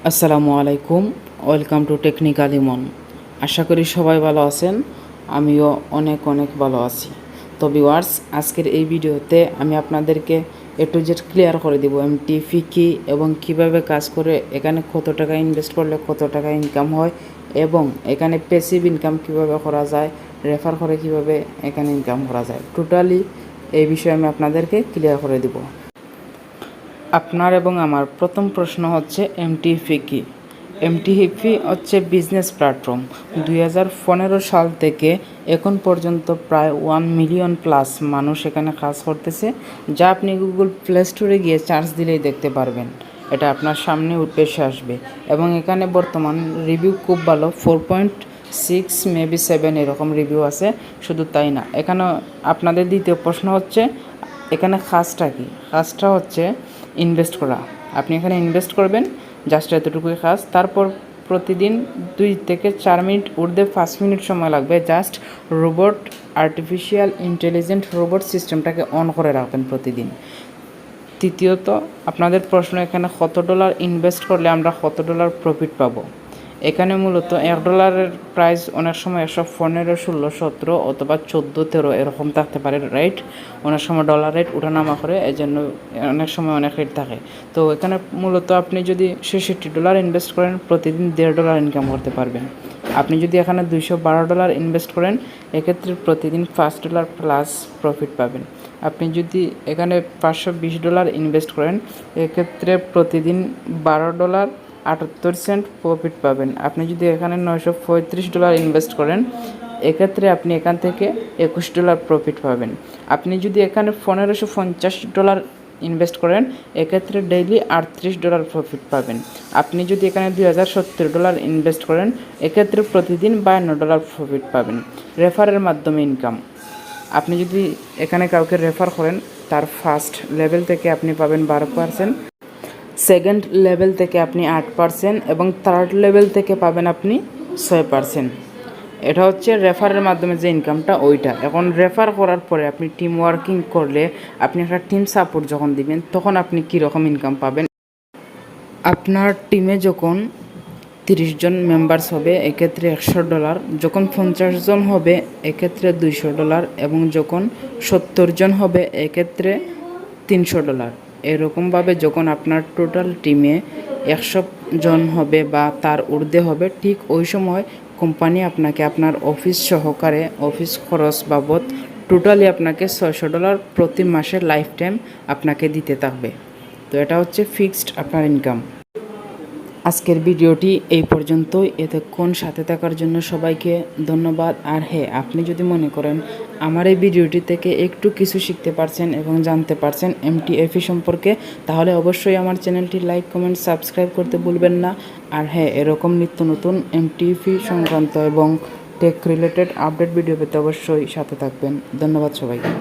আসসালামু আলাইকুম, welcome to technical ইমন। আশা করি সবাই ভালো আছেন, আমিও অনেক অনেক ভালো আছি। তো ভিউয়ার্স, আজকের এই ভিডিওতে আমি আপনাদেরকে এ টু জেড ক্লিয়ার করে দেব এমটিএফ কী এবং কিভাবে কাজ করে, এখানে কত টাকা ইনভেস্ট করলে কত টাকা ইনকাম হয় এবং এখানে প্যাসিভ ইনকাম কিভাবে করা যায়, রেফার করে কিভাবে এখানে ইনকাম করা যায়, টোটালি এই বিষয়ে আমি আপনাদেরকে ক্লিয়ার করে দেব। আপনার এবং আমার প্রথম প্রশ্ন হচ্ছে এমটিএফ কী? এমটিএফ হচ্ছে বিজনেস প্ল্যাটফর্ম। 2015 সাল থেকে এখন পর্যন্ত প্রায় 1 মিলিয়ন প্লাস মানুষ এখানে কাজ করতেছে, যা আপনি গুগল প্লে স্টোরে গিয়ে সার্চ দিলেই দেখতে পারবেন। এটা আপনার সামনে উঠে আসবে এবং এখানে বর্তমান রিভিউ খুব ভালো, 4.6 মেবি 7 এরকম রিভিউ আছে। শুধু তাই না, এখানে আপনাদের দ্বিতীয় প্রশ্ন হচ্ছে এখানে কাজটা কী? কাজটা হচ্ছে ইনভেস্ট করা। আপনি এখানে ইনভেস্ট করবেন, জাস্ট এতটুকুই কাজ। তারপর প্রতিদিন 2 থেকে 4 মিনিট ঊর্ধ্বে 5 মিনিট সময় লাগবে। Just robot, artificial intelligent robot সিস্টেমটাকে অন করে রাখবেন প্রতিদিন। তৃতীয়ত আপনাদের প্রশ্ন, এখানে কত ডলার ইনভেস্ট করলে আমরা কত ডলার প্রফিট পাবো? এখানে মূলত $1 প্রাইস অনেক সময় 115, 16, 17 অথবা 14, 13 এরকম থাকতে পারে, রাইট? অনেক সময় ডলার রেট ওঠানামা করে, এই জন্য অনেক সময় অনেক রেট থাকে। তো এখানে মূলত আপনি যদি $66 ইনভেস্ট করেন, প্রতিদিন $1.5 ইনকাম করতে পারবেন। আপনি যদি এখানে $212 ইনভেস্ট করেন, এক্ষেত্রে প্রতিদিন $5 প্লাস প্রফিট পাবেন। আপনি যদি এখানে $520 ইনভেস্ট করেন, এক্ষেত্রে প্রতিদিন $12.78 প্রফিট পাবেন। আপনি যদি এখানে $935 ইনভেস্ট করেন, এক্ষেত্রে আপনি এখান থেকে $21 প্রফিট পাবেন। আপনি যদি এখানে $1550 ইনভেস্ট করেন, এক্ষেত্রে ডেইলি $38 প্রফিট পাবেন। আপনি যদি এখানে $2070 ইনভেস্ট করেন, এক্ষেত্রে প্রতিদিন $52 প্রফিট পাবেন। রেফারের মাধ্যমে ইনকাম, আপনি যদি এখানে কাউকে রেফার করেন, তার ফার্স্ট লেভেল থেকে আপনি পাবেন 12%, সেকেন্ড লেভেল থেকে আপনি 8% এবং থার্ড লেভেল থেকে পাবেন আপনি 6%। এটা হচ্ছে রেফারের মাধ্যমে যে ইনকামটা, ওইটা। এখন রেফার করার পরে আপনি টিম ওয়ার্কিং করলে, আপনি একটা টিম সাপোর্ট যখন দিবেন, তখন আপনি কীরকম ইনকাম পাবেন। আপনার টিমে যখন 30 জন মেম্বার্স হবে, এক্ষেত্রে $100, যখন 50 জন হবে এক্ষেত্রে $200 এবং যখন 70 জন হবে এক্ষেত্রে $300। এরকমভাবে যখন আপনার টোটাল টিমে 100 জন হবে বা তার ঊর্ধ্বে হবে, ঠিক ওই সময় কোম্পানি আপনাকে আপনার অফিস সহকারে অফিস খরচ বাবদ টোটালি আপনাকে $600 প্রতি মাসে লাইফ টাইম আপনাকে দিতে থাকবে। তো এটা হচ্ছে ফিক্সড আপনার ইনকাম। আজকের ভিডিওটি এই পর্যন্তই। এতক্ষণ সাথে থাকার জন্য সবাইকে ধন্যবাদ। আর হ্যাঁ, আপনি যদি মনে করেন আমার এই ভিডিওটি থেকে একটু কিছু শিখতে পারছেন এবং জানতে পারছেন এমটিএফ সম্পর্কে, তাহলে অবশ্যই আমার চ্যানেলটি লাইক, কমেন্ট, সাবস্ক্রাইব করতে ভুলবেন না। আর হ্যাঁ, এরকম নিত্য নতুন এমটিএফ সংক্রান্ত এবং টেক রিলেটেড আপডেট ভিডিও পেতে অবশ্যই সাথে থাকবেন। ধন্যবাদ সবাইকে।